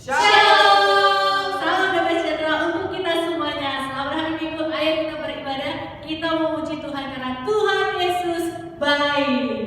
Shalom, salam damai sejahtera untuk kita semuanya. Selamat hari Minggu, ayo kita beribadah. Kita memuji Tuhan karena Tuhan Yesus baik.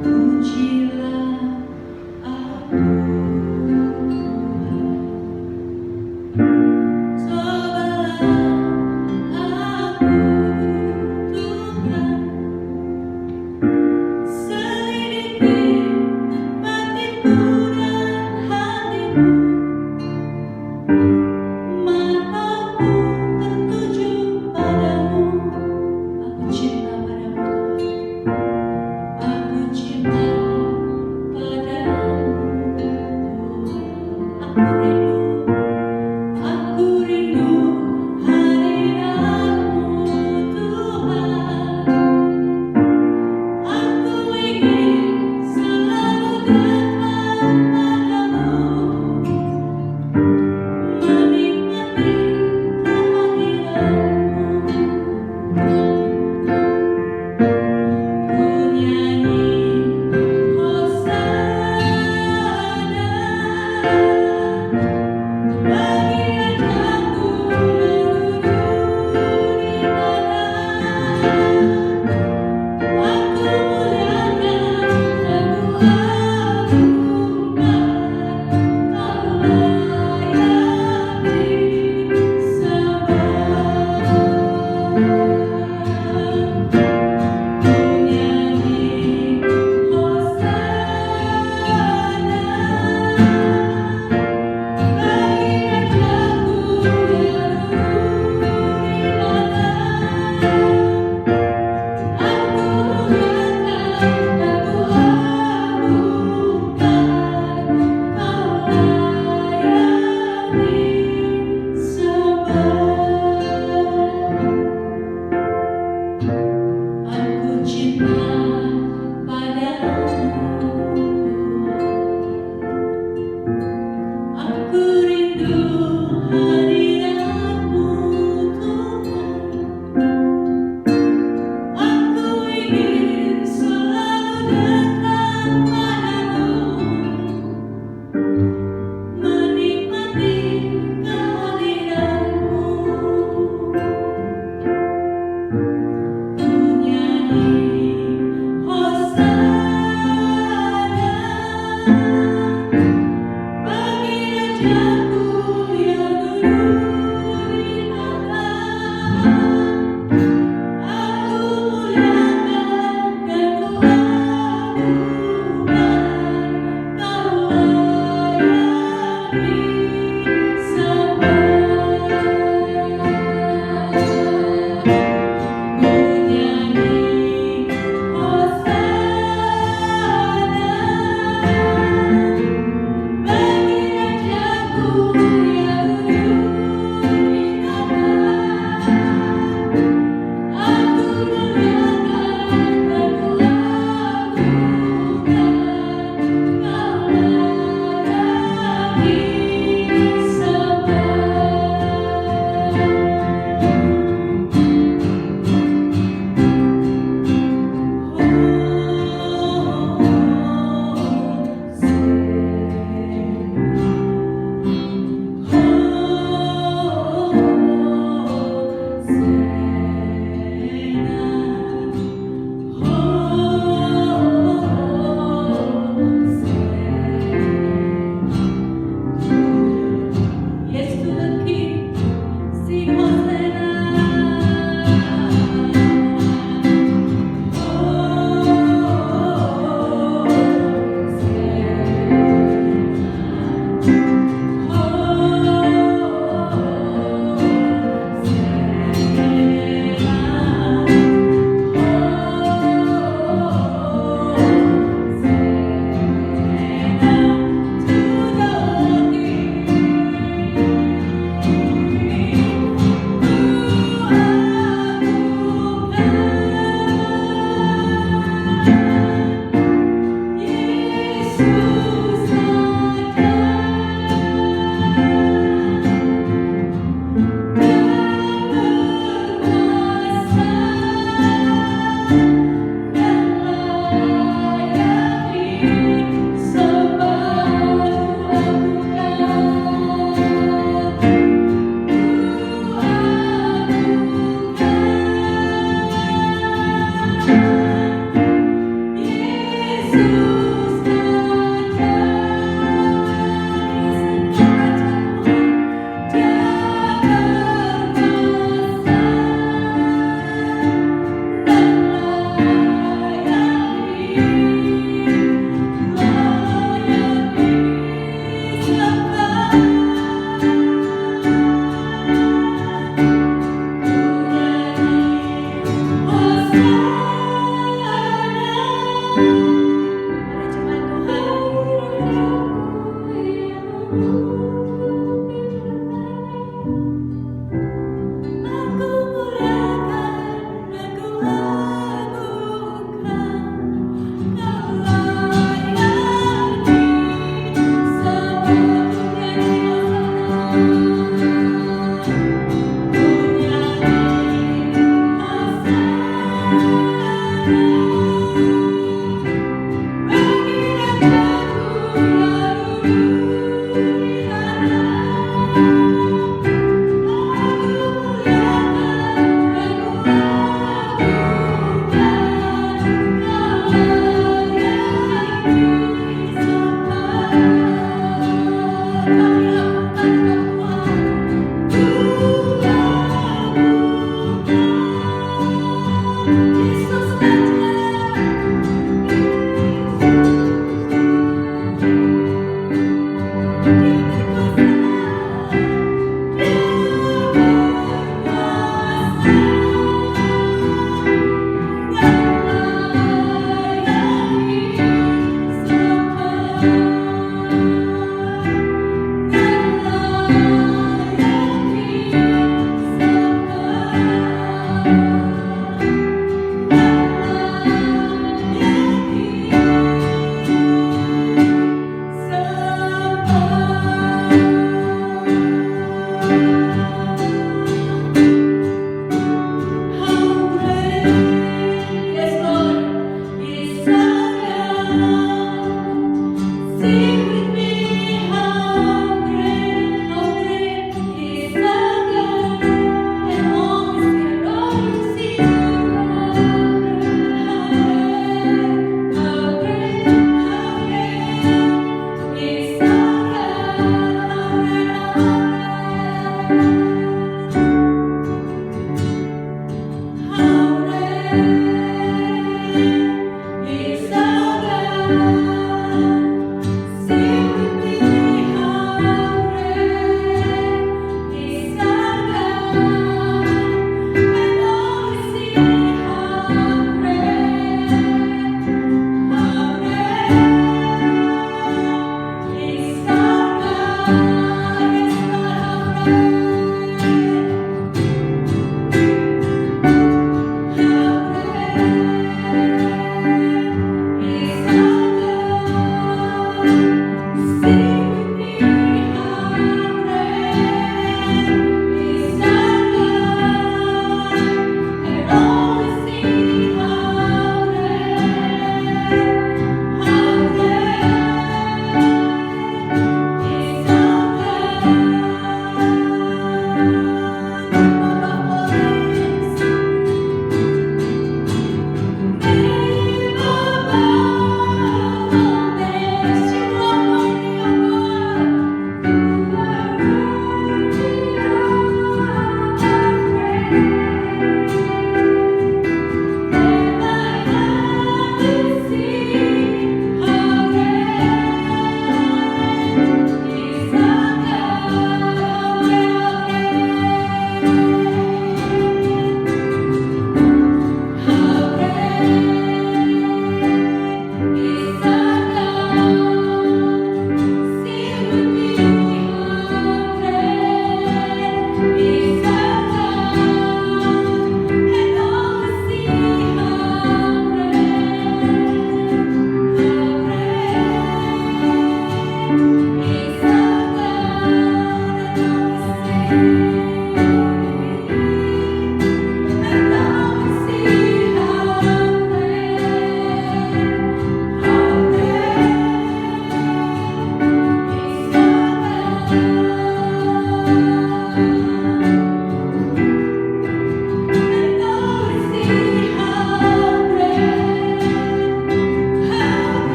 Pujilah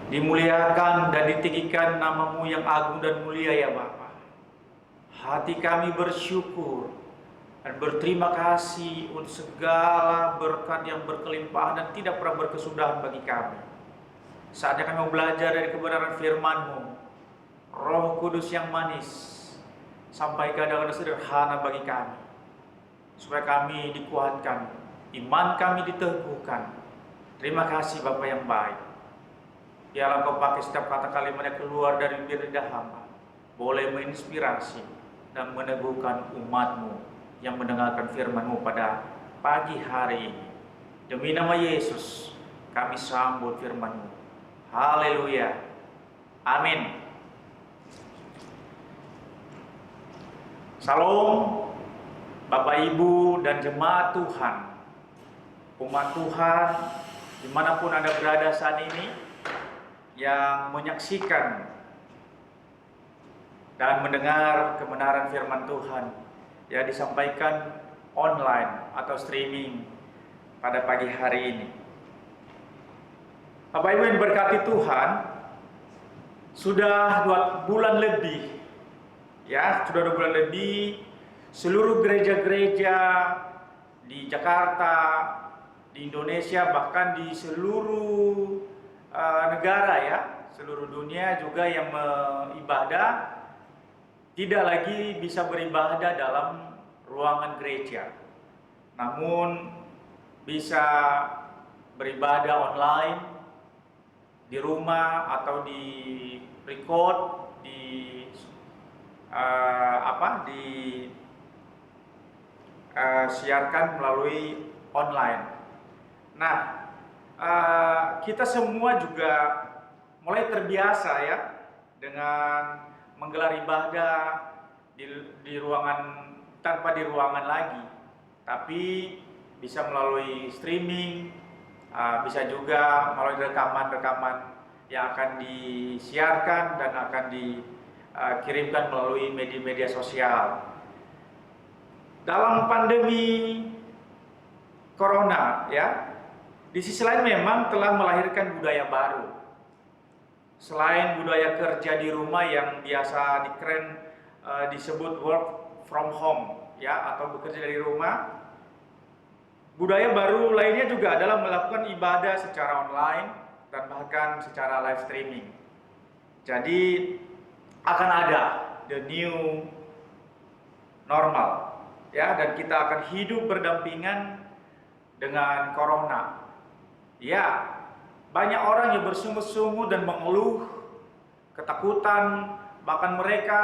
Dimuliakan dan ditinggikan nama-Mu yang agung dan mulia ya Bapa. Hati kami bersyukur dan berterima kasih untuk segala berkat yang berkelimpahan dan tidak pernah berkesudahan bagi kami. Saatnya kami mau belajar dari kebenaran firman-Mu. Roh Kudus yang manis, sampaikan dengan sederhana bagi kami, supaya kami dikuatkan, iman kami diteguhkan. Terima kasih Bapa yang baik. Biarlah Kau pakai setiap kata kalimat yang keluar dari lidah hamba, boleh menginspirasi dan meneguhkan umat-Mu yang mendengarkan firman-Mu pada pagi hari ini. Demi nama Yesus, kami sambut firman-Mu. Haleluya. Amin. Salam Bapak Ibu dan jemaat Tuhan, umat Tuhan dimanapun Anda berada saat ini, yang menyaksikan dan mendengar kebenaran firman Tuhan yang disampaikan online atau streaming pada pagi hari ini. Bapak Ibu yang diberkati Tuhan, sudah 2 bulan lebih, sudah 2 bulan lebih seluruh gereja-gereja di Jakarta, di Indonesia, bahkan di seluruh negara seluruh dunia juga yang beribadah tidak lagi bisa beribadah dalam ruangan gereja, namun bisa beribadah online di rumah atau di record siarkan melalui online. Nah, kita semua juga mulai terbiasa dengan menggelar ibadah di ruangan, tanpa di ruangan lagi, tapi bisa melalui streaming, bisa juga melalui rekaman-rekaman yang akan disiarkan dan akan dikirimkan melalui media-media sosial. Dalam pandemi Corona di sisi lain memang telah melahirkan budaya baru. Selain budaya kerja di rumah yang biasa disebut work from home atau bekerja dari rumah, budaya baru lainnya juga adalah melakukan ibadah secara online dan bahkan secara live streaming. Jadi akan ada the new normal dan kita akan hidup berdampingan dengan Corona. Banyak orang yang bersungguh-sungguh dan mengeluh ketakutan, bahkan mereka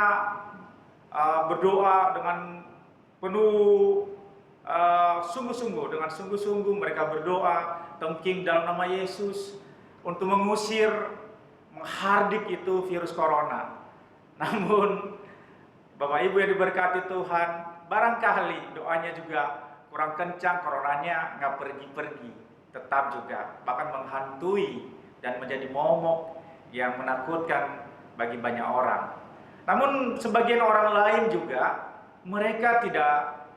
berdoa dengan penuh sungguh-sungguh mereka berdoa tengking dalam nama Yesus untuk mengusir, menghardik itu virus corona. Namun Bapak Ibu yang diberkati Tuhan, barangkali doanya juga kurang kencang, coronanya nggak pergi-pergi, tetap juga bahkan menghantui dan menjadi momok yang menakutkan bagi banyak orang. Namun sebagian orang lain juga mereka tidak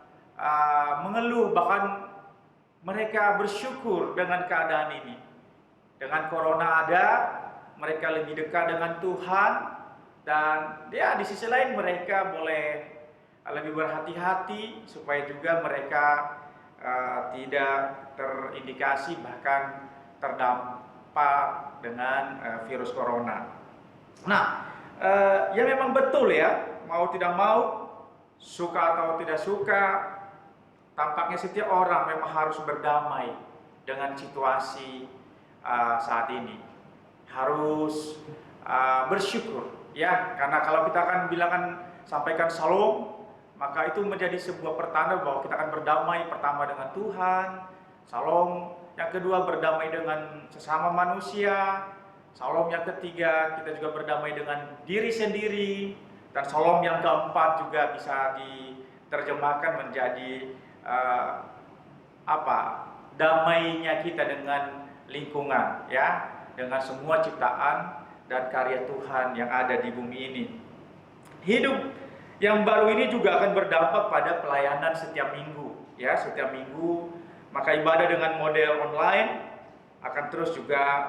mengeluh, bahkan mereka bersyukur dengan keadaan ini. Dengan corona ada, mereka lebih dekat dengan Tuhan, dan di sisi lain mereka boleh lebih berhati-hati supaya juga mereka tidak terindikasi bahkan terdampak dengan virus corona. Nah, memang betul mau tidak mau, suka atau tidak suka, tampaknya setiap orang memang harus berdamai dengan situasi saat ini. Harus bersyukur karena kalau kita akan sampaikan shalom, maka itu menjadi sebuah pertanda bahwa kita akan berdamai pertama dengan Tuhan, shalom. Yang kedua, berdamai dengan sesama manusia, shalom. Yang ketiga, kita juga berdamai dengan diri sendiri, dan shalom yang keempat juga bisa diterjemahkan menjadi damainya kita dengan lingkungan, dengan semua ciptaan dan karya Tuhan yang ada di bumi ini. Hidup yang baru ini juga akan berdampak pada pelayanan setiap minggu, setiap minggu. Maka ibadah dengan model online akan terus juga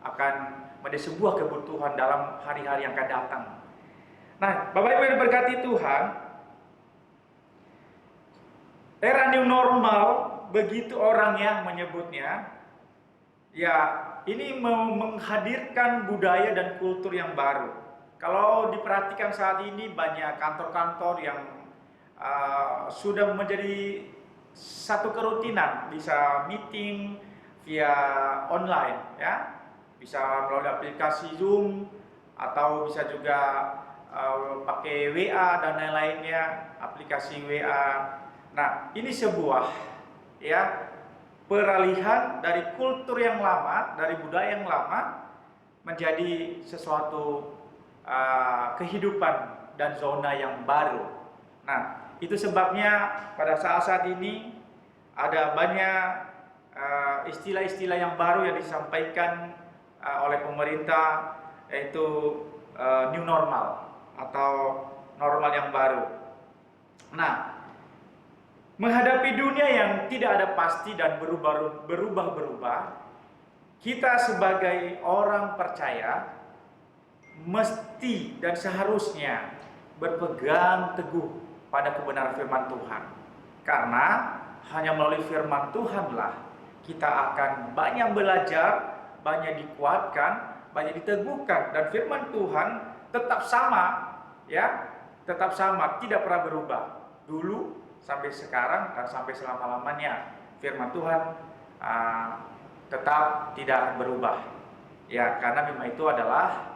akan menjadi sebuah kebutuhan dalam hari-hari yang akan datang. Nah, Bapak Ibu yang diberkati Tuhan, era new normal, begitu orang yang menyebutnya, ya ini menghadirkan budaya dan kultur yang baru. Kalau diperhatikan saat ini banyak kantor-kantor yang sudah menjadi satu kerutinan, bisa meeting via online, ya, bisa melalui aplikasi Zoom atau bisa juga pakai WA dan lain-lainnya, aplikasi WA. Nah, ini sebuah, ya, peralihan dari kultur yang lama, dari budaya yang lama menjadi sesuatu kehidupan dan zona yang baru. Nah, itu sebabnya pada saat-saat ini ada banyak istilah-istilah yang baru yang disampaikan oleh pemerintah, yaitu new normal atau normal yang baru. Nah, menghadapi dunia yang tidak ada pasti dan berubah-berubah, kita sebagai orang percaya mesti dan seharusnya berpegang teguh pada kebenaran firman Tuhan. Karena hanya melalui firman Tuhanlah kita akan banyak belajar, banyak dikuatkan, banyak diteguhkan, dan firman Tuhan tetap sama, ya, tetap sama, tidak pernah berubah. Dulu sampai sekarang dan sampai selama-lamanya firman Tuhan tetap tidak akan berubah. Ya, karena memang itu adalah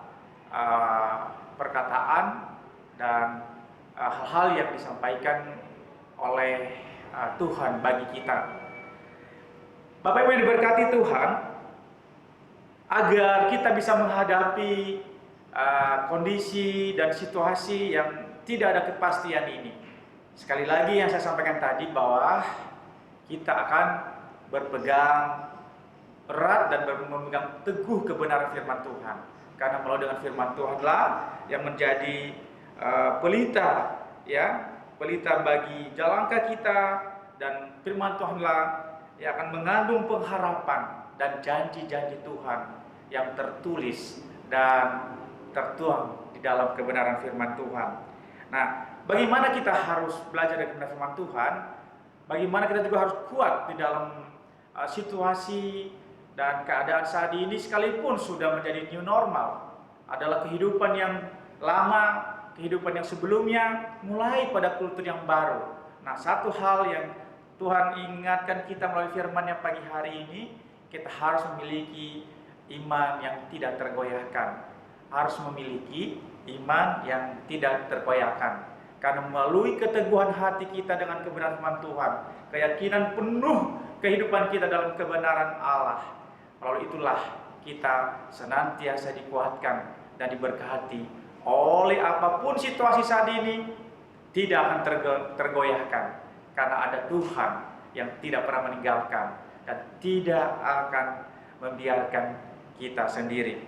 perkataan dan hal-hal yang disampaikan oleh Tuhan bagi kita. Bapak Ibu yang diberkati Tuhan, agar kita bisa menghadapi kondisi dan situasi yang tidak ada kepastian ini. Sekali lagi yang saya sampaikan tadi bahwa kita akan berpegang erat dan memegang teguh kebenaran firman Tuhan. Karena melalui dengan firman Tuhanlah yang menjadi pelita, ya, pelita bagi jalan kaki kita, dan firman Tuhanlah yang akan mengandung pengharapan dan janji-janji Tuhan yang tertulis dan tertuang di dalam kebenaran firman Tuhan. Nah, bagaimana kita harus belajar dari kebenaran firman Tuhan? Bagaimana kita juga harus kuat di dalam situasi dan keadaan saat ini, sekalipun sudah menjadi new normal, adalah kehidupan yang lama, kehidupan yang sebelumnya, mulai pada kultur yang baru. Nah, satu hal yang Tuhan ingatkan kita melalui firman-Nya pagi hari ini, kita harus memiliki iman yang tidak tergoyahkan. Harus memiliki iman yang tidak tergoyahkan. Karena melalui keteguhan hati kita dengan kebenaran firman Tuhan, keyakinan penuh kehidupan kita dalam kebenaran Allah, melalui itulah kita senantiasa dikuatkan dan diberkati oleh apapun situasi saat ini, tidak akan tergoyahkan. Karena ada Tuhan yang tidak pernah meninggalkan dan tidak akan membiarkan kita sendiri.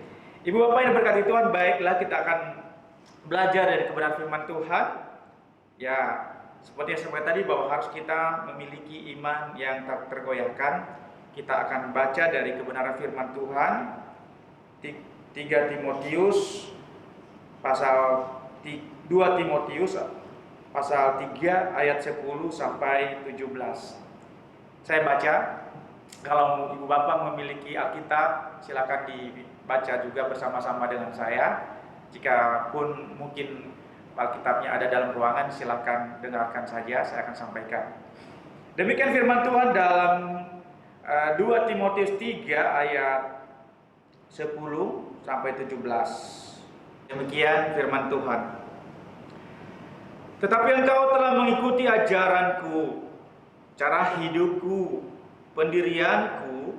Ibu Bapak yang diberkati Tuhan, baiklah kita akan belajar dari kebenaran firman Tuhan. Ya, seperti yang saya sampaikan tadi bahwa harus kita memiliki iman yang tak tergoyahkan. Kita akan baca dari kebenaran firman Tuhan 3 Timotius pasal 2 Timotius pasal 3 ayat 10 sampai 17. Saya baca. Kalau Ibu Bapak memiliki Alkitab, silakan dibaca juga bersama-sama dengan saya. Jika pun mungkin Alkitabnya ada dalam ruangan, silakan dengarkan saja, saya akan sampaikan. Demikian firman Tuhan dalam 2 Timotius 3 ayat 10 sampai 17. Demikian firman Tuhan. Tetapi engkau telah mengikuti ajaranku, cara hidupku, pendirianku,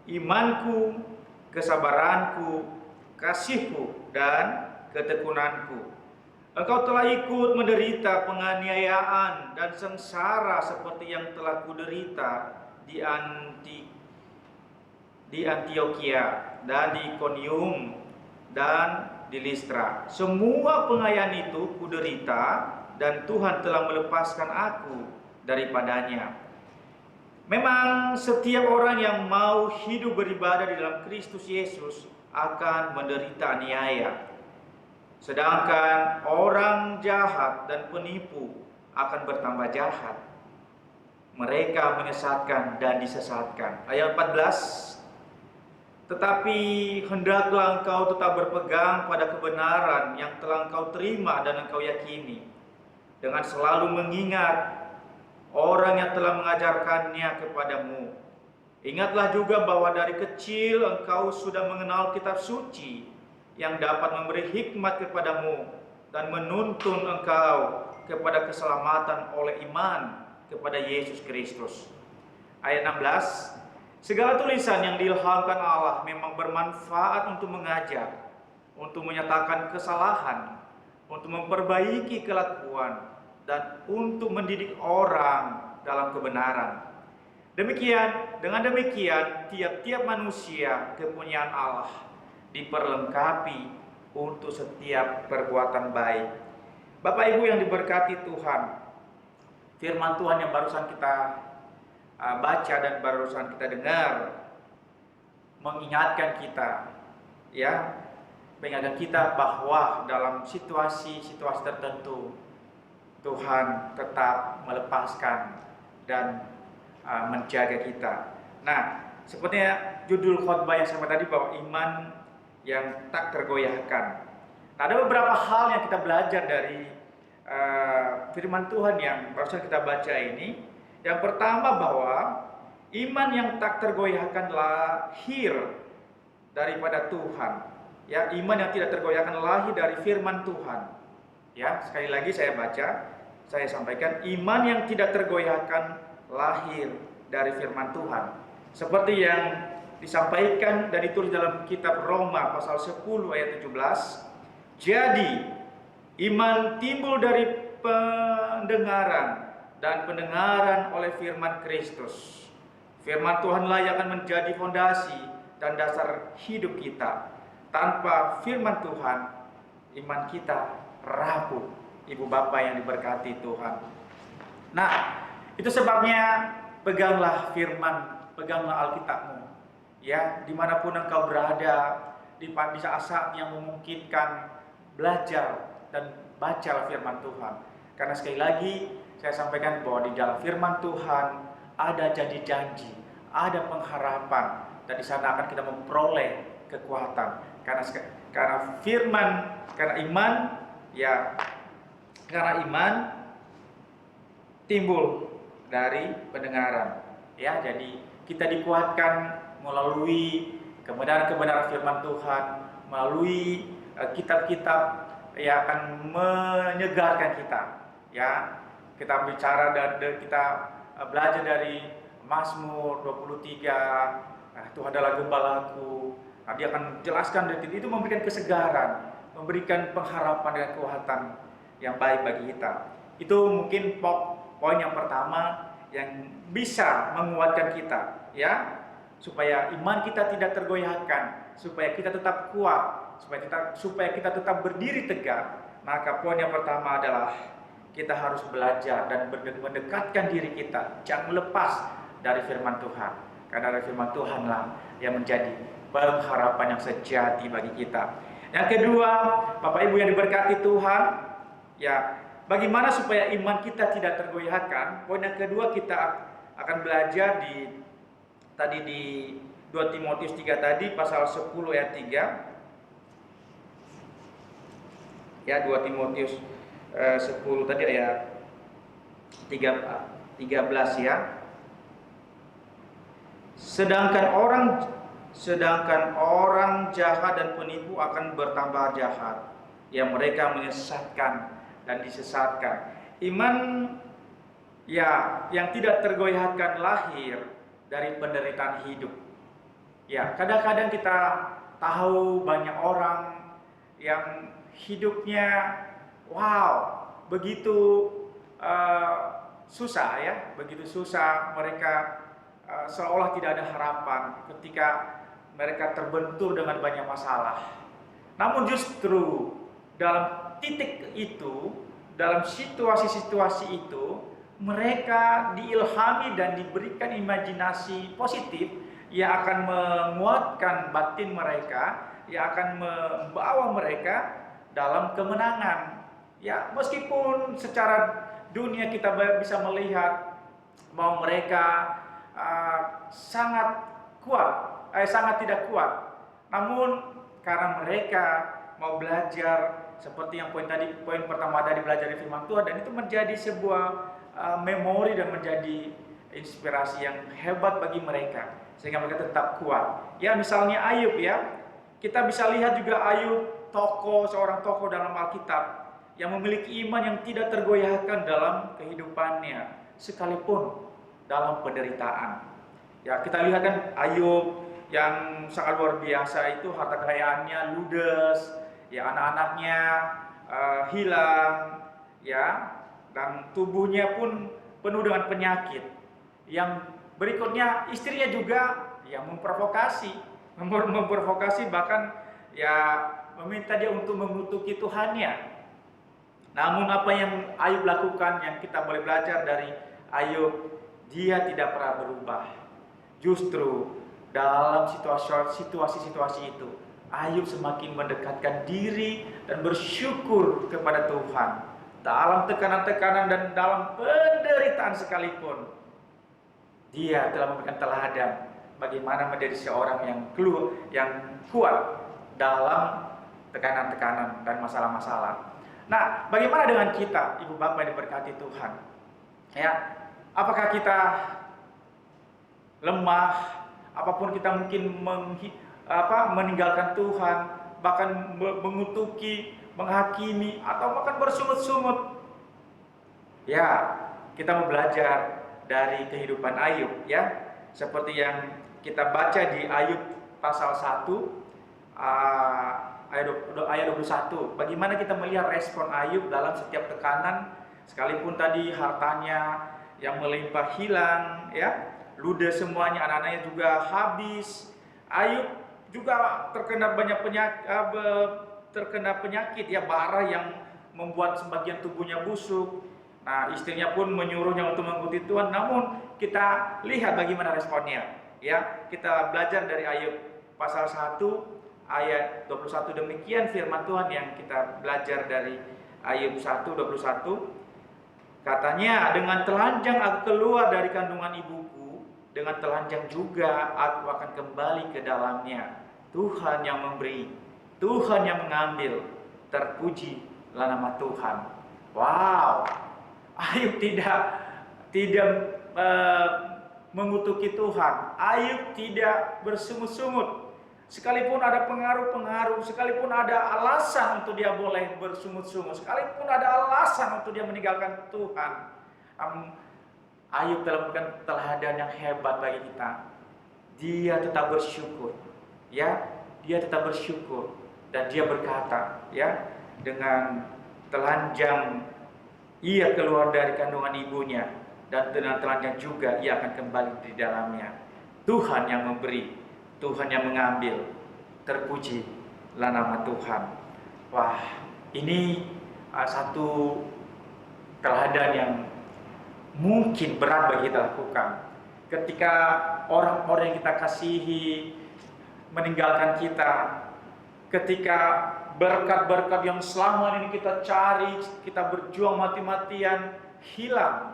imanku, kesabaranku, kasihku, dan ketekunanku. Engkau telah ikut menderita penganiayaan dan sengsara seperti yang telah kuderita di Antiokhia dan di Ikonium dan di Listra. Semua penganiayaan itu kuderita, dan Tuhan telah melepaskan aku daripadanya. Memang setiap orang yang mau hidup beribadah di dalam Kristus Yesus akan menderita aniaya. Sedangkan orang jahat dan penipu akan bertambah jahat. Mereka menyesatkan dan disesatkan. Ayat 14. Tetapi hendaklah engkau tetap berpegang pada kebenaran yang telah engkau terima dan engkau yakini, dengan selalu mengingat orang yang telah mengajarkannya kepadamu. Ingatlah juga bahwa dari kecil engkau sudah mengenal kitab suci yang dapat memberi hikmat kepadamu dan menuntun engkau kepada keselamatan oleh iman kepada Yesus Kristus. Ayat 16. Segala tulisan yang diilhamkan Allah memang bermanfaat untuk mengajar, untuk menyatakan kesalahan, untuk memperbaiki kelakuan, dan untuk mendidik orang dalam kebenaran. Dengan demikian, tiap-tiap manusia kepunyaan Allah diperlengkapi untuk setiap perbuatan baik. Bapak Ibu yang diberkati Tuhan, firman Tuhan yang barusan kita baca dan barusan kita dengar mengingatkan kita, ya, mengingatkan kita bahwa dalam situasi-situasi tertentu Tuhan tetap melepaskan dan menjaga kita. Nah, sepertinya judul khotbah yang sama tadi, bahwa iman yang tak tergoyahkan. Nah, ada beberapa hal yang kita belajar dari firman Tuhan yang barusan kita baca ini. Yang pertama, bahwa iman yang tak tergoyahkan lahir daripada Tuhan. Ya, iman yang tidak tergoyahkan lahir dari firman Tuhan. Ya, sekali lagi saya sampaikan, iman yang tidak tergoyahkan lahir dari firman Tuhan. Seperti yang disampaikan dan ditulis dalam kitab Roma pasal 10 ayat 17. Jadi, iman timbul dari pendengaran, dan pendengaran oleh firman Kristus. Firman Tuhanlah yang akan menjadi fondasi dan dasar hidup kita. Tanpa firman Tuhan, iman kita rapuh. Ibu bapak yang diberkati Tuhan. Nah, itu sebabnya peganglah firman, peganglah Alkitabmu. Ya, dimanapun engkau berada, di saat-saat yang memungkinkan, belajar dan bacalah firman Tuhan. Karena sekali lagi saya sampaikan bahwa di dalam firman Tuhan ada janji-janji, ada pengharapan, dan di sana akan kita memperoleh kekuatan. Karena firman, karena iman timbul dari pendengaran. Ya, jadi kita dikuatkan melalui kebenaran-kebenaran firman Tuhan, melalui kitab-kitab yang akan menyegarkan kita. Ya, kita bicara dan kita belajar dari Mazmur 23, Tuhan adalah gembalaku. Nah, dia akan jelaskan dari itu, memberikan kesegaran, memberikan pengharapan dan kekuatan yang baik bagi kita. Itu mungkin poin yang pertama yang bisa menguatkan kita, ya, supaya iman kita tidak tergoyahkan, supaya kita tetap kuat, supaya kita tetap berdiri tegak. Maka poin yang pertama adalah kita harus belajar dan mendekatkan diri kita, jangan lepas dari firman Tuhan. Karena dari firman Tuhanlah yang menjadi pengharapan yang sejati bagi kita. Yang kedua, Bapak Ibu yang diberkati Tuhan, ya, bagaimana supaya iman kita tidak tergoyahkan? Poin yang kedua kita akan belajar di 2 Timotius 3 tadi, pasal 10 ayat 3. Ya, 2 Timotius 10 tadi ayat 13 ya. Sedangkan orang jahat dan penipu akan bertambah jahat, yang mereka menyesatkan dan disesatkan. Iman ya yang tidak tergoyahkan lahir dari penderitaan hidup. Ya, kadang-kadang kita tahu banyak orang yang hidupnya begitu susah ya, begitu susah. Mereka seolah tidak ada harapan ketika mereka terbentur dengan banyak masalah. Namun justru dalam titik itu, dalam situasi-situasi itu, mereka diilhami dan diberikan imajinasi positif yang akan menguatkan batin mereka, yang akan membawa mereka dalam kemenangan. Ya, meskipun secara dunia kita bisa melihat bahwa mereka sangat sangat tidak kuat. Namun karena mereka mau belajar seperti yang poin pertama tadi, belajar dari firman Tuhan, dan itu menjadi sebuah memori dan menjadi inspirasi yang hebat bagi mereka sehingga mereka tetap kuat. Ya, misalnya Ayub ya. Kita bisa lihat juga Ayub, seorang tokoh dalam Alkitab yang memiliki iman yang tidak tergoyahkan dalam kehidupannya sekalipun dalam penderitaan. Ya, kita lihat kan Ayub yang sangat luar biasa itu, harta kekayaannya ludes, ya anak-anaknya hilang, ya, dan tubuhnya pun penuh dengan penyakit. Yang berikutnya istrinya juga ya memprovokasi bahkan ya meminta dia untuk mengutuki Tuhannya. Namun apa yang Ayub lakukan, yang kita boleh belajar dari Ayub, dia tidak pernah berubah. Justru dalam situasi-situasi itu, Ayub semakin mendekatkan diri dan bersyukur kepada Tuhan. Dalam tekanan-tekanan dan dalam penderitaan sekalipun, dia telah memberikan teladan bagaimana menjadi seorang yang kuat dalam tekanan-tekanan dan masalah-masalah. Nah, bagaimana dengan kita, Ibu Bapak yang diberkati Tuhan? Ya, apakah kita lemah? Apapun kita mungkin meninggalkan Tuhan, bahkan mengutuki, menghakimi, atau bahkan bersungut-sungut? Ya, kita mau belajar dari kehidupan Ayub, ya. Seperti yang kita baca di Ayub pasal 1 ayat 21. Bagaimana kita melihat respon Ayub dalam setiap tekanan, sekalipun tadi hartanya yang melimpah hilang, ya, ludes semuanya, anak-anaknya juga habis. Ayub juga terkena banyak penyakit ya, bara yang membuat sebagian tubuhnya busuk. Nah, istrinya pun menyuruhnya untuk mengikuti Tuhan. Namun kita lihat bagaimana responnya. Ya, kita belajar dari Ayub pasal 1 ayat 21. Demikian firman Tuhan yang kita belajar dari Ayub 1:21. Katanya, dengan telanjang aku keluar dari kandungan ibuku, dengan telanjang juga aku akan kembali ke dalamnya. Tuhan yang memberi, Tuhan yang mengambil, terpujilah nama Tuhan. Wow, Ayub tidak mengutuki Tuhan. Ayub tidak bersungut-sungut. Sekalipun ada pengaruh-pengaruh, sekalipun ada alasan untuk dia boleh bersungut-sungut, sekalipun ada alasan untuk dia meninggalkan Tuhan, Ayub telah memberikan teladan yang hebat bagi kita. Dia tetap bersyukur, ya, dia tetap bersyukur, dan dia berkata, ya, dengan telanjang ia keluar dari kandungan ibunya, dan dengan telanjang juga ia akan kembali di dalamnya. Tuhan yang memberi, Tuhan yang mengambil, terpujilah nama Tuhan. Wah, ini satu teladan yang mungkin berat bagi kita lakukan. Ketika orang-orang yang kita kasihi meninggalkan kita, ketika berkat-berkat yang selama ini kita cari, kita berjuang mati-matian, hilang.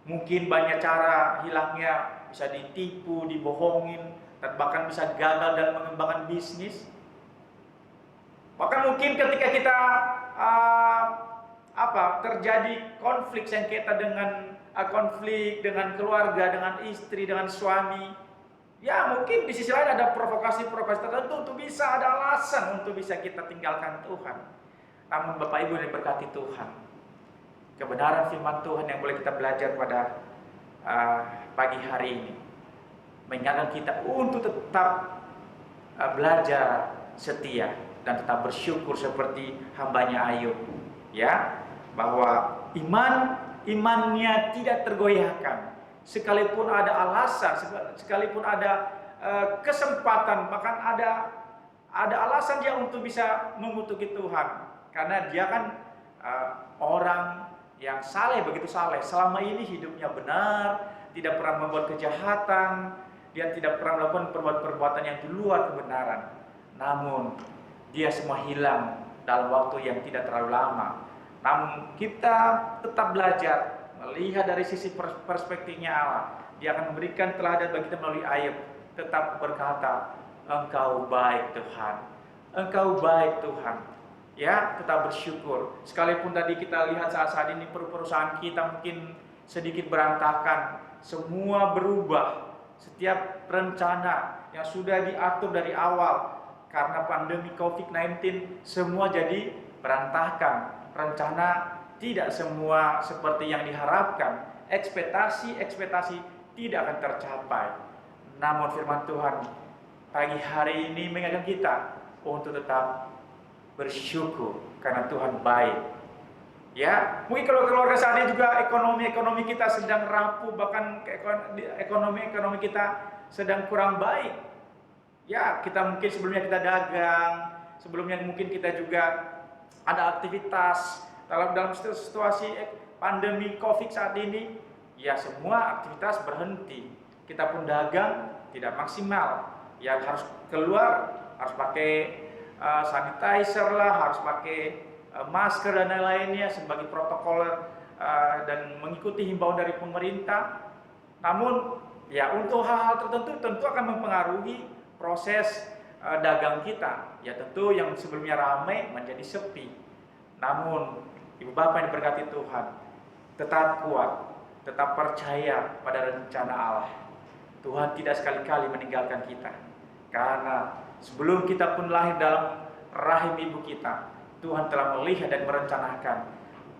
Mungkin banyak cara hilangnya, bisa ditipu, dibohongin, dan bahkan bisa gagal dalam mengembangkan bisnis. Bahkan mungkin ketika kita terjadi konflik sengketa dengan konflik dengan keluarga, dengan istri, dengan suami, ya mungkin di sisi lain ada provokasi-provokasi tertentu untuk bisa ada alasan untuk bisa kita tinggalkan Tuhan. Namun Bapak Ibu yang diberkati Tuhan, kebenaran firman Tuhan yang boleh kita belajar pada pagi hari ini mengingatkan kita untuk tetap belajar setia dan tetap bersyukur seperti hambanya Ayub, ya, bahwa imannya tidak tergoyahkan sekalipun ada alasan, sekalipun ada kesempatan, bahkan ada alasan dia untuk bisa mengutuki Tuhan, karena dia kan orang yang saleh, begitu saleh, selama ini hidupnya benar, tidak pernah membuat kejahatan, dia tidak pernah melakukan perbuatan yang di luar kebenaran. namun dia semua hilang dalam waktu yang tidak terlalu lama. Namun kita tetap belajar melihat dari sisi perspektifnya Allah. Dia akan memberikan teladan bagi kita melalui Ayub, tetap berkata, Engkau baik Tuhan, Engkau baik Tuhan. Ya, tetap bersyukur. Sekalipun tadi kita lihat saat ini perusahaan kita mungkin sedikit berantakan, semua berubah. Setiap rencana yang sudah diatur dari awal karena pandemi COVID-19 semua jadi berantakan. Rencana tidak semua seperti yang diharapkan. Ekspektasi tidak akan tercapai. Namun firman Tuhan pagi hari ini mengingatkan kita untuk tetap bersyukur karena Tuhan baik. Ya, mungkin kalau keluarga saat ini juga ekonomi kita sedang rapuh, bahkan ekonomi kita sedang kurang baik. Ya, kita mungkin sebelumnya kita dagang, sebelumnya mungkin kita juga ada aktivitas dalam situasi pandemi Covid saat ini. Ya, semua aktivitas berhenti. Kita pun dagang tidak maksimal. Ya, harus keluar, harus pakai sanitizer lah, harus pakai masker dan lain-lainnya sebagai protokol dan mengikuti himbauan dari pemerintah. Namun ya untuk hal-hal tertentu tentu akan mempengaruhi proses dagang kita. Ya tentu yang sebelumnya ramai menjadi sepi. Namun Ibu Bapak yang diberkati Tuhan, tetap kuat, tetap percaya pada rencana Allah. Tuhan tidak sekali-kali meninggalkan kita. Karena sebelum kita pun lahir dalam rahim ibu kita, Tuhan telah melihat dan merencanakan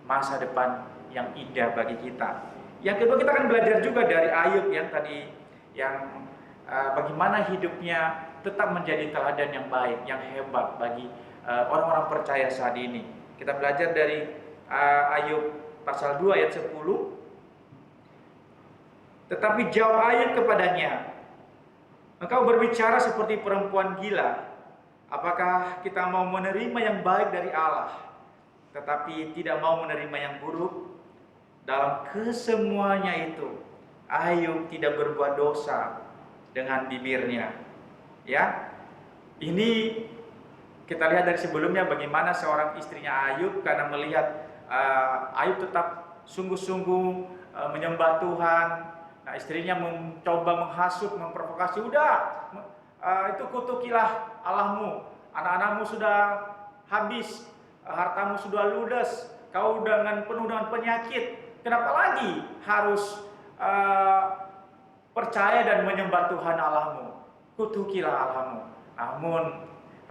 masa depan yang indah bagi kita. Yang kedua, kita akan belajar juga dari Ayub yang tadi, yang bagaimana hidupnya tetap menjadi teladan yang baik, yang hebat bagi orang-orang percaya saat ini. Kita belajar dari Ayub pasal 2 ayat 10. Tetapi jawab Ayub kepadanya, engkau berbicara seperti perempuan gila. Apakah kita mau menerima yang baik dari Allah, tetapi tidak mau menerima yang buruk? Dalam kesemuanya itu, Ayub tidak berbuat dosa dengan bibirnya. Ya, ini kita lihat dari sebelumnya bagaimana seorang istrinya Ayub karena melihat Ayub tetap sungguh-sungguh menyembah Tuhan. Nah, istrinya mencoba menghasut, memprovokasi, itu kutukilah Allahmu, anak-anakmu sudah habis, hartamu sudah ludes, kau penuh dengan penyakit, kenapa lagi harus percaya dan menyembah Tuhan Allahmu? Kutukilah Allahmu. Namun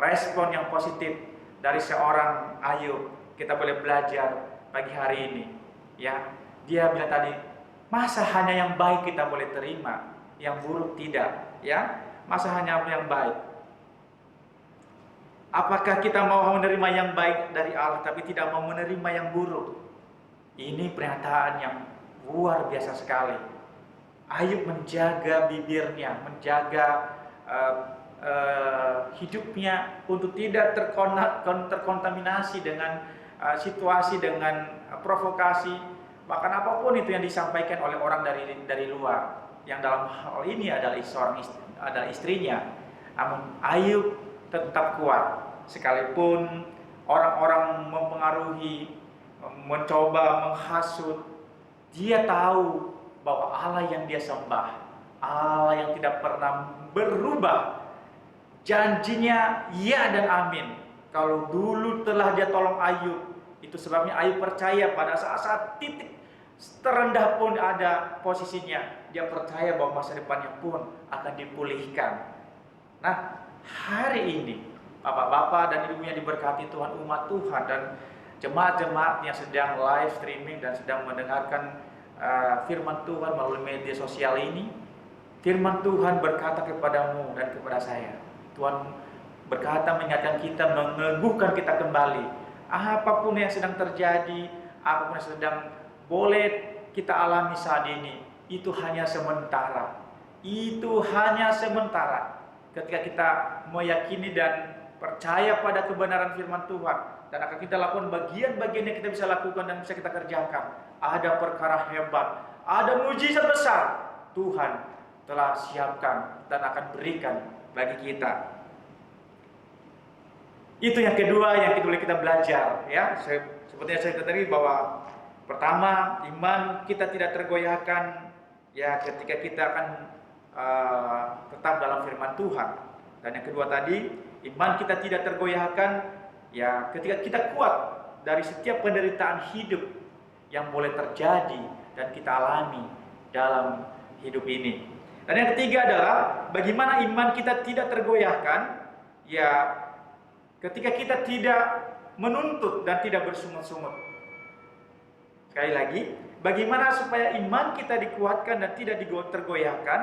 respon yang positif dari seorang Ayub kita boleh belajar pagi hari ini. Ya, dia bilang tadi, masa hanya yang baik kita boleh terima, yang buruk tidak? Ya, masa hanya yang baik? Apakah kita mau menerima yang baik dari Allah tapi tidak mau menerima yang buruk? Ini pernyataan yang luar biasa sekali. Ayub menjaga bibirnya, menjaga hidupnya untuk tidak terkontaminasi dengan situasi, dengan provokasi, bahkan apapun itu yang disampaikan oleh orang dari luar, yang dalam hal ini adalah adalah istrinya. Namun Ayub tetap kuat sekalipun orang-orang mempengaruhi, mencoba menghasut. Dia tahu bahwa Allah yang dia sembah, Allah yang tidak pernah berubah, janjinya ya dan amin. Kalau dulu telah dia tolong Ayub, itu sebabnya Ayub percaya pada saat-saat titik terendah pun ada posisinya, dia percaya bahwa masa depannya pun akan dipulihkan. Nah, hari ini Bapak-bapak dan Ibu yang diberkati Tuhan, umat Tuhan dan jemaat-jemaat yang sedang live streaming dan sedang mendengarkan firman Tuhan melalui media sosial ini, firman Tuhan berkata kepadamu dan kepada saya. Tuhan berkata mengingatkan kita, meneguhkan kita kembali. Apapun yang sedang terjadi, apapun yang sedang boleh kita alami saat ini, itu hanya sementara. Itu hanya sementara. Ketika kita meyakini dan percaya pada kebenaran firman Tuhan, dan akan kita lakukan bagian-bagian yang kita bisa lakukan dan bisa kita kerjakan, ada perkara hebat, ada mujizat besar Tuhan telah siapkan dan akan berikan bagi kita. Itu yang kedua yang boleh kita belajar, ya. Seperti yang saya katakan tadi bahwa pertama, iman kita tidak tergoyahkan ya ketika kita akan tetap dalam firman Tuhan. Dan yang kedua tadi, iman kita tidak tergoyahkan ya ketika kita kuat dari setiap penderitaan hidup yang boleh terjadi dan kita alami dalam hidup ini. Dan yang ketiga adalah bagaimana iman kita tidak tergoyahkan ya ketika kita tidak menuntut dan tidak bersungut-sungut. Sekali lagi, bagaimana supaya iman kita dikuatkan dan tidak tergoyahkan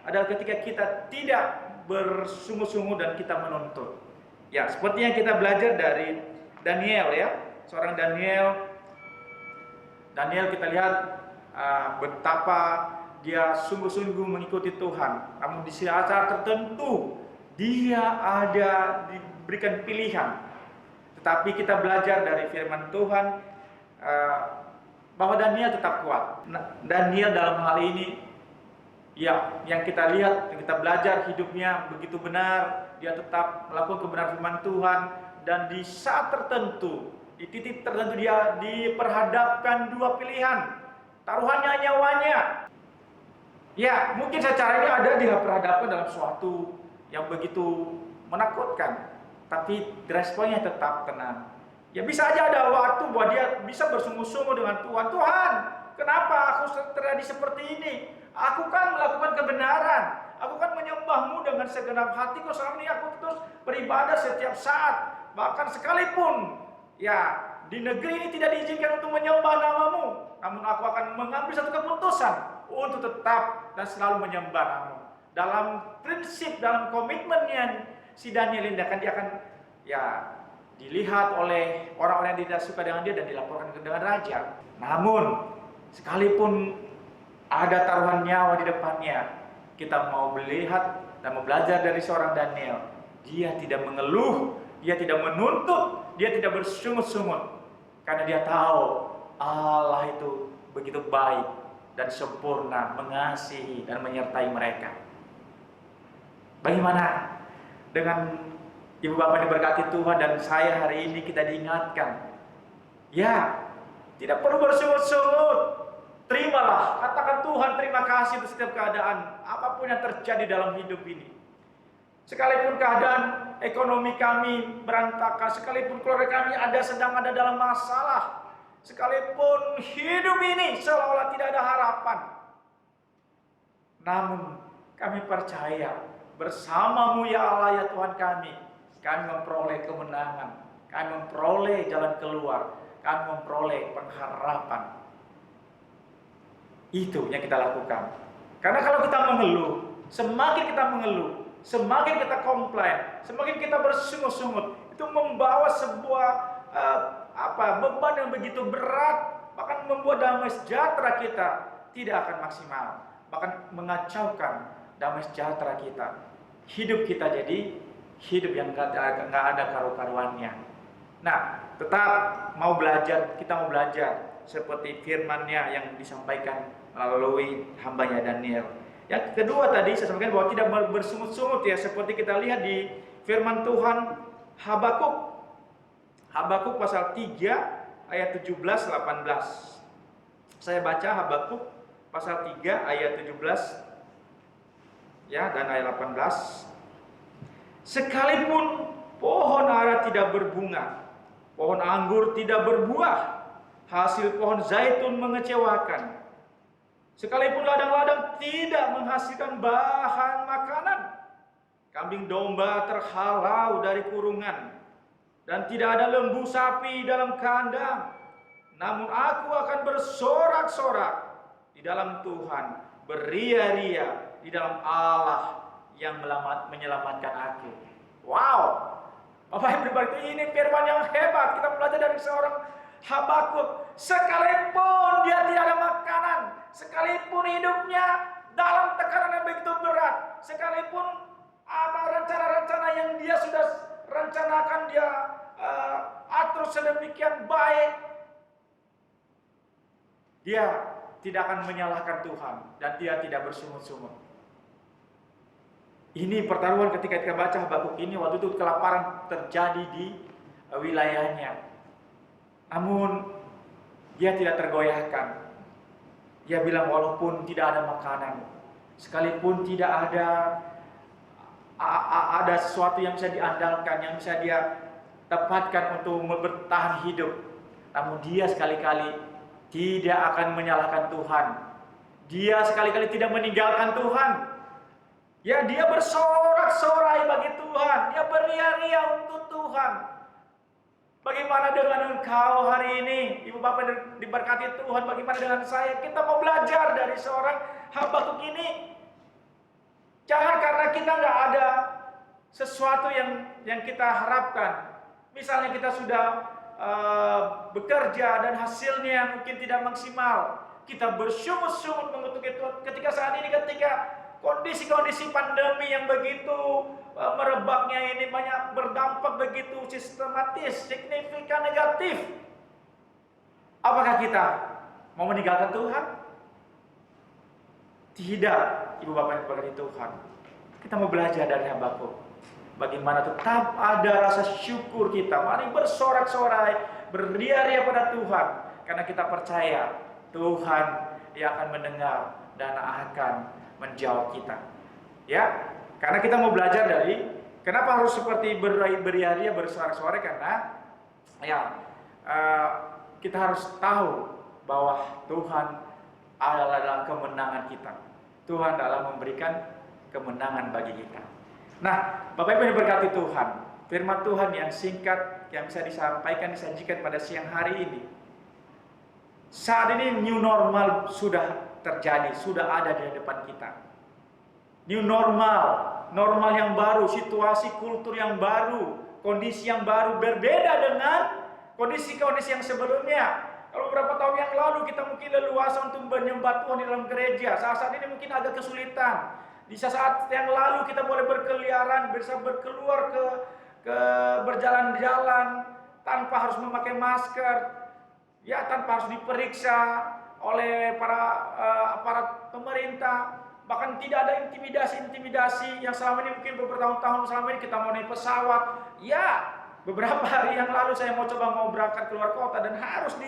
adalah ketika kita tidak bersungut-sungut dan kita menuntut. Ya, seperti yang kita belajar dari Daniel ya, seorang Daniel kita lihat betapa dia sungguh-sungguh mengikuti Tuhan. Namun di saat tertentu dia diberikan pilihan. Tetapi kita belajar dari firman Tuhan bahwa Daniel tetap kuat. Daniel dalam hal ini ya, yang kita lihat, yang kita belajar hidupnya begitu benar, dia tetap melakukan kebenaran firman Tuhan, dan di saat tertentu, di titik tertentu dia diperhadapkan dua pilihan, taruhannya nyawanya. Ya, mungkin secara ini ada diperhadapkan dalam suatu yang begitu menakutkan, tapi responnya tetap tenang. Ya bisa aja ada waktu bahwa dia bisa bersungguh-sungguh dengan Tuhan. Tuhan, kenapa aku terjadi seperti ini? Aku kan melakukan kebenaran. Aku kan menyembah-Mu dengan segenap hatiku. Selama ini aku terus beribadah setiap saat. Bahkan sekalipun ya di negeri ini tidak diizinkan untuk menyembah nama-Mu, namun aku akan mengambil satu keputusan untuk tetap dan selalu menyembah nama-Mu. Dalam prinsip, dalam komitmennya si Daniel ini dia akan ya dilihat oleh orang-orang yang tidak suka dengan dia dan dilaporkan dengan raja. Namun sekalipun ada taruhan nyawa di depannya, kita mau melihat dan mau belajar dari seorang Daniel. Dia tidak mengeluh, dia tidak menuntut, dia tidak bersungut-sungut, karena dia tahu Allah itu begitu baik dan sempurna, mengasihi dan menyertai mereka. Bagaimana dengan Ibu Bapak yang diberkati Tuhan dan saya hari ini kita diingatkan, ya tidak perlu bersungut-sungut. Terimalah, katakan Tuhan terima kasih untuk setiap keadaan apapun yang terjadi dalam hidup ini. Sekalipun keadaan ekonomi kami berantakan, sekalipun keluarga kami sedang ada dalam masalah, sekalipun hidup ini seolah-olah tidak ada harapan, namun kami percaya bersama-Mu ya Allah ya Tuhan kami memperoleh kemenangan, kami memperoleh jalan keluar, kami memperoleh pengharapan. Itu yang kita lakukan. Karena kalau kita mengeluh, semakin kita mengeluh, semakin kita komplain, semakin kita bersungut-sungut, itu membawa sebuah beban yang begitu berat, bahkan membuat damai sejahtera kita tidak akan maksimal, bahkan mengacaukan damai sejahtera kita. Hidup kita jadi hidup yang nggak ada karu-karuannya. Nah, tetap kita mau belajar seperti firman-Nya yang disampaikan melalui hambanya Daniel. Yang kedua tadi saya sampaikan bahwa tidak bersungut-sungut ya, seperti kita lihat di firman Tuhan Habakuk pasal 3 ayat 17-18. Saya baca Habakuk pasal 3 ayat 17 ya dan ayat 18. Sekalipun pohon ara tidak berbunga, pohon anggur tidak berbuah, hasil pohon zaitun mengecewakan, sekalipun ladang-ladang tidak menghasilkan bahan makanan, kambing domba terhalau dari kurungan, dan tidak ada lembu sapi dalam kandang, namun aku akan bersorak-sorak di dalam Tuhan, beria-ria di dalam Allah yang menyelamatkan aku. Wow, Bapak yang berbahagia, ini firman yang hebat. Kita belajar dari seorang Habakuk. Sekalipun dia tidak ada makanan, sekalipun hidupnya dalam tekanan yang begitu berat, sekalipun apa rencana-rencana yang dia sudah rencanakan dia atur sedemikian baik, dia tidak akan menyalahkan Tuhan dan dia tidak bersungut-sungut. Ini pertaruhan ketika kita baca Habakuk ini, waktu itu kelaparan terjadi di wilayahnya. Namun dia tidak tergoyahkan. Dia bilang walaupun tidak ada makanan, sekalipun tidak ada sesuatu yang bisa diandalkan, yang bisa dia dapatkan untuk bertahan hidup, namun dia sekali-kali tidak akan menyalahkan Tuhan. Dia sekali-kali tidak meninggalkan Tuhan. Ya, dia bersorak-sorai bagi Tuhan. Dia beria-ria untuk Tuhan. Bagaimana dengan engkau hari ini? Ibu bapak diberkati Tuhan. Bagaimana dengan saya? Kita mau belajar dari seorang Habakuk ini. Jangan karena kita nggak ada sesuatu yang kita harapkan. Misalnya kita sudah bekerja dan hasilnya mungkin tidak maksimal. Kita bersungut-sungut mengutuk itu. Ketika saat ini, ketika kondisi-kondisi pandemi yang begitu merebaknya ini banyak berdampak begitu sistematis, signifikan, negatif. Apakah kita mau meninggalkan Tuhan? Tidak, ibu bapak yang diberkati Tuhan. Kita mau belajar dari Habakuk. Bagaimana tetap ada rasa syukur kita. Mari bersorak-sorai, beria-ria pada Tuhan. Karena kita percaya Tuhan yang akan mendengar dan akan menjawab kita. Ya, karena kita mau belajar dari kenapa harus seperti beria-ria, bersorak-sorai, karena ya kita harus tahu bahwa Tuhan adalah kemenangan kita. Tuhan adalah memberikan kemenangan bagi kita. Nah, Bapak Ibu yang diberkati Tuhan, firman Tuhan yang singkat yang bisa disampaikan, disajikan pada siang hari ini. Saat ini new normal sudah terjadi, sudah ada di depan kita. New normal, normal yang baru, situasi kultur yang baru, kondisi yang baru, berbeda dengan kondisi-kondisi yang sebelumnya. Kalau beberapa tahun yang lalu kita mungkin leluasa untuk menyembah Tuhan di dalam gereja, saat ini mungkin agak kesulitan. Di saat yang lalu kita boleh berkeliaran, bisa berkeluar ke berjalan-jalan tanpa harus memakai masker, ya, tanpa harus diperiksa oleh para aparat pemerintah. Bahkan tidak ada intimidasi yang selama ini mungkin beberapa tahun selama ini kita mau naik pesawat. Ya, beberapa hari yang lalu saya mau berangkat keluar kota dan harus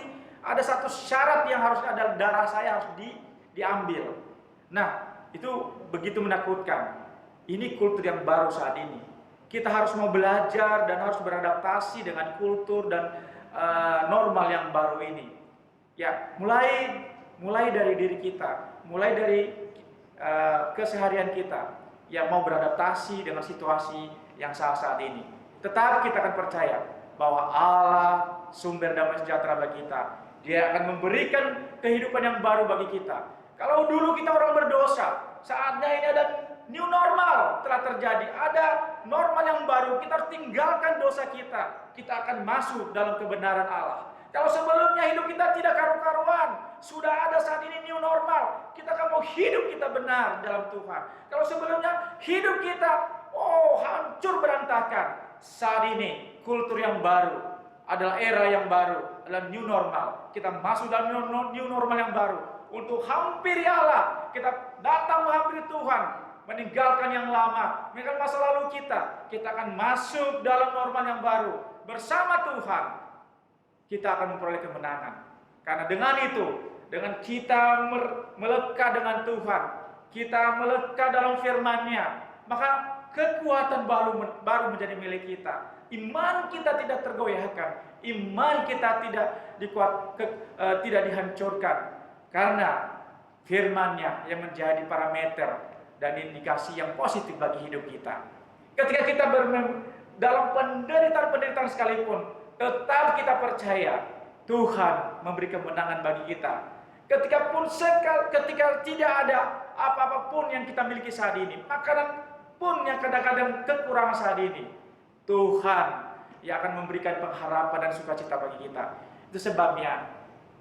ada satu syarat yang harus ada, darah saya harus diambil. Nah, itu begitu menakutkan. Ini kultur yang baru saat ini. Kita harus mau belajar dan harus beradaptasi dengan kultur dan normal yang baru ini. Ya, mulai dari diri kita, mulai dari keseharian kita, yang mau beradaptasi dengan situasi yang saat ini. Tetap kita akan percaya bahwa Allah sumber damai sejahtera bagi kita. Dia akan memberikan kehidupan yang baru bagi kita. Kalau dulu kita orang berdosa, saatnya ini ada new normal telah terjadi. Ada normal yang baru, kita harus tinggalkan dosa kita. Kita akan masuk dalam kebenaran Allah. Kalau sebelumnya hidup kita tidak karu-karuan, sudah ada saat ini new normal. Kita akan mau hidup kita benar dalam Tuhan. Kalau sebelumnya hidup kita, hancur berantakan. Saat ini kultur yang baru adalah era yang baru, adalah new normal. Kita masuk dalam new normal yang baru. Untuk hampiri Allah, kita datang menghampiri Tuhan, meninggalkan yang lama, meninggalkan masa lalu kita. Kita akan masuk dalam normal yang baru. Bersama Tuhan, kita akan memperoleh kemenangan. Karena dengan itu, dengan kita melekat dengan Tuhan, kita melekat dalam firman-Nya, maka kekuatan baru menjadi milik kita. Iman kita tidak tergoyahkan, iman kita tidak dihancurkan. Karena firman-Nya yang menjadi parameter dan indikasi yang positif bagi hidup kita. Ketika kita dalam penderitaan sekalipun, tetap kita percaya Tuhan memberi kemenangan bagi kita. Ketika tidak ada apa-apa yang kita miliki saat ini, makanan pun yang kadang-kadang kekurangan saat ini, Tuhan yang akan memberikan pengharapan dan sukacita bagi kita. Itu sebabnya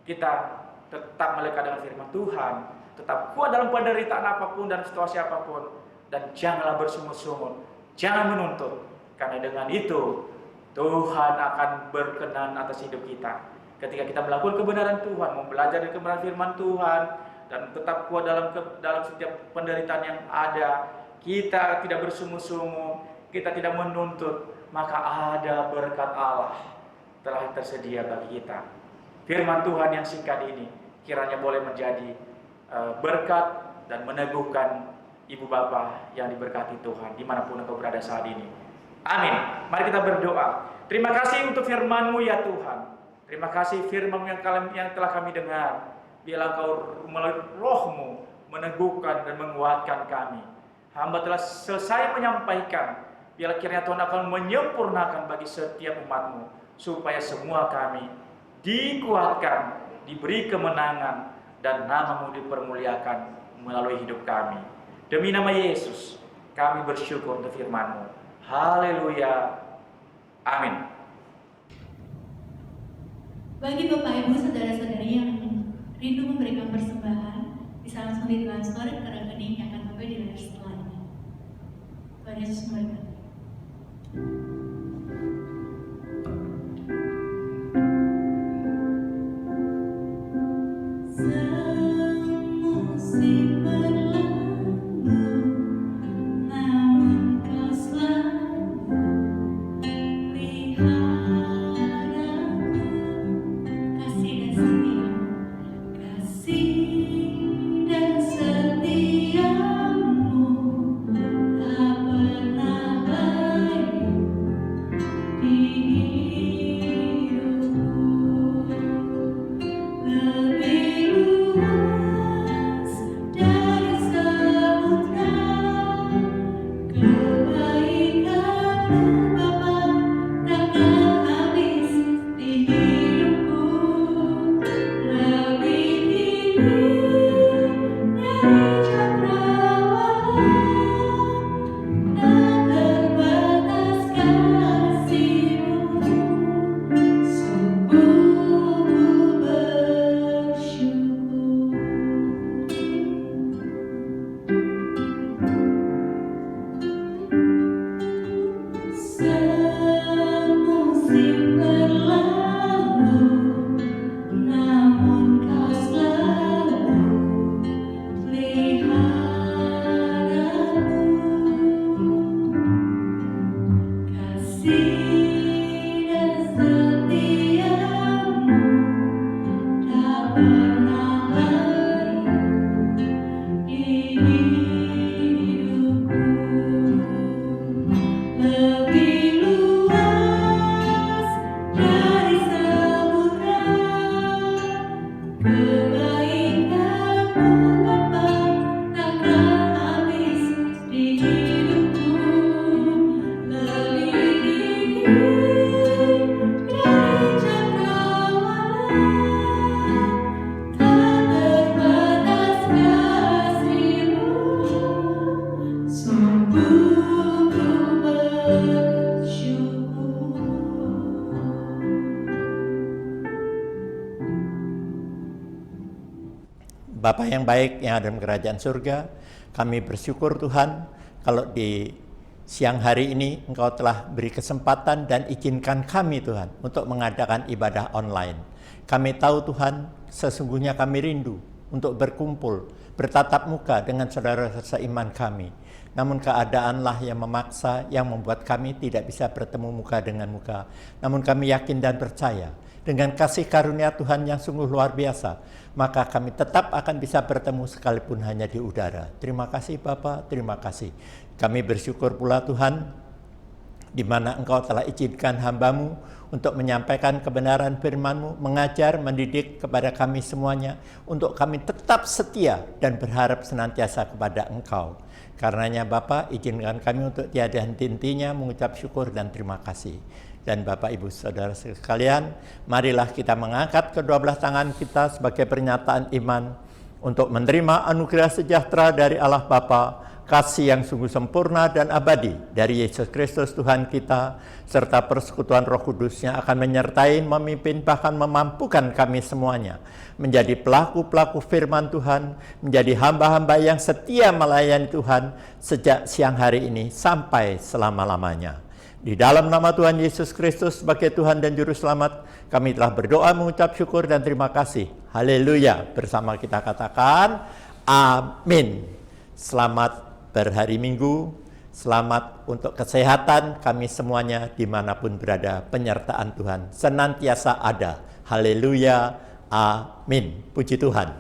kita tetap melekat dengan firman Tuhan, tetap kuat dalam penderitaan apapun dan situasi apapun, dan janganlah bersungut-sungut, jangan menuntut, karena dengan itu Tuhan akan berkenan atas hidup kita. Ketika kita melakukan kebenaran Tuhan, mau belajar dari kebenaran firman Tuhan, dan tetap kuat dalam setiap penderitaan yang ada, kita tidak bersungut-sungut, kita tidak menuntut, maka ada berkat Allah telah tersedia bagi kita. Firman Tuhan yang singkat ini kiranya boleh menjadi berkat dan meneguhkan ibu bapak yang diberkati Tuhan dimanapun engkau berada saat ini. Amin. Mari kita berdoa. Terima kasih untuk firman-Mu ya Tuhan. Terima kasih firman yang telah kami dengar. Biarlah Engkau melalui Roh-Mu meneguhkan dan menguatkan kami. Hamba telah selesai menyampaikan. Biarlah kiranya Tuhan akan menyempurnakan bagi setiap umat-Mu, supaya semua kami dikuatkan, diberi kemenangan, dan nama-Mu dipermuliakan melalui hidup kami. Demi nama Yesus, kami bersyukur untuk firman-Mu. Haleluya. Amin. Bagi Bapak Ibu saudara-saudari yang rindu memberikan persembahan, bisa langsung ditransfer ke rekening yang akan Bapak di layar setelahnya. Tuhan Yesus memberkati. Semusim berlalu, namun Kau selalu pelihara aku. Kasih dan setiamu tak pernah layu di hidupku. Lebih luas dari samudra, kebaikan-Mu Bapa takkan habis di hidupku. Lebih tinggi dari cakrawala, tak terbatas kasih-Mu. Sungguh ku bersyukur. Semusim berlalu, namun Kau selalu pelihara aku. Kasih dan setiamu tak pernah layu di hidupku. Lebih luas dari samudra, kebaikan-Mu Bapa takkan habis di hidupku. Lebih tinggi dari cakrawala, tak terbatas kasih-Mu. Sungguh ku bersyukur. Bapa yang baik yang ada dalam kerajaan surga, kami bersyukur Tuhan kalau di siang hari ini Engkau telah beri kesempatan dan izinkan kami Tuhan untuk mengadakan ibadah online. Kami tahu Tuhan, sesungguhnya kami rindu untuk berkumpul, bertatap muka dengan saudara seiman kami. Namun keadaanlah yang memaksa, yang membuat kami tidak bisa bertemu muka dengan muka. Namun kami yakin dan percaya, dengan kasih karunia Tuhan yang sungguh luar biasa, maka kami tetap akan bisa bertemu sekalipun hanya di udara. Terima kasih Bapa, terima kasih. Kami bersyukur pula Tuhan, di mana Engkau telah izinkan hamba-Mu untuk menyampaikan kebenaran firman-Mu, mengajar, mendidik kepada kami semuanya, untuk kami tetap setia dan berharap senantiasa kepada Engkau. Karenanya Bapa, izinkan kami untuk tiada henti-hentinya mengucap syukur dan terima kasih. Dan Bapak Ibu Saudara sekalian, marilah kita mengangkat kedua belah tangan kita sebagai pernyataan iman untuk menerima anugerah sejahtera dari Allah Bapa, kasih yang sungguh sempurna dan abadi dari Yesus Kristus Tuhan kita, serta persekutuan Roh Kudus-Nya akan menyertai, memimpin, bahkan memampukan kami semuanya menjadi pelaku-pelaku firman Tuhan, menjadi hamba-hamba yang setia melayani Tuhan sejak siang hari ini sampai selama-lamanya. Di dalam nama Tuhan Yesus Kristus sebagai Tuhan dan Juru Selamat, kami telah berdoa mengucap syukur dan terima kasih. Haleluya. Bersama kita katakan, amin. Selamat berhari Minggu, Selamat untuk kesehatan kami semuanya dimanapun berada. Penyertaan Tuhan senantiasa ada. Haleluya. Amin. Puji Tuhan.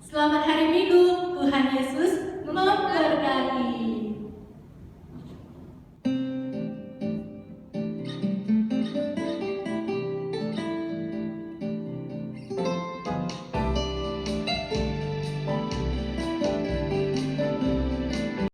Selamat hari Minggu, Tuhan Yesus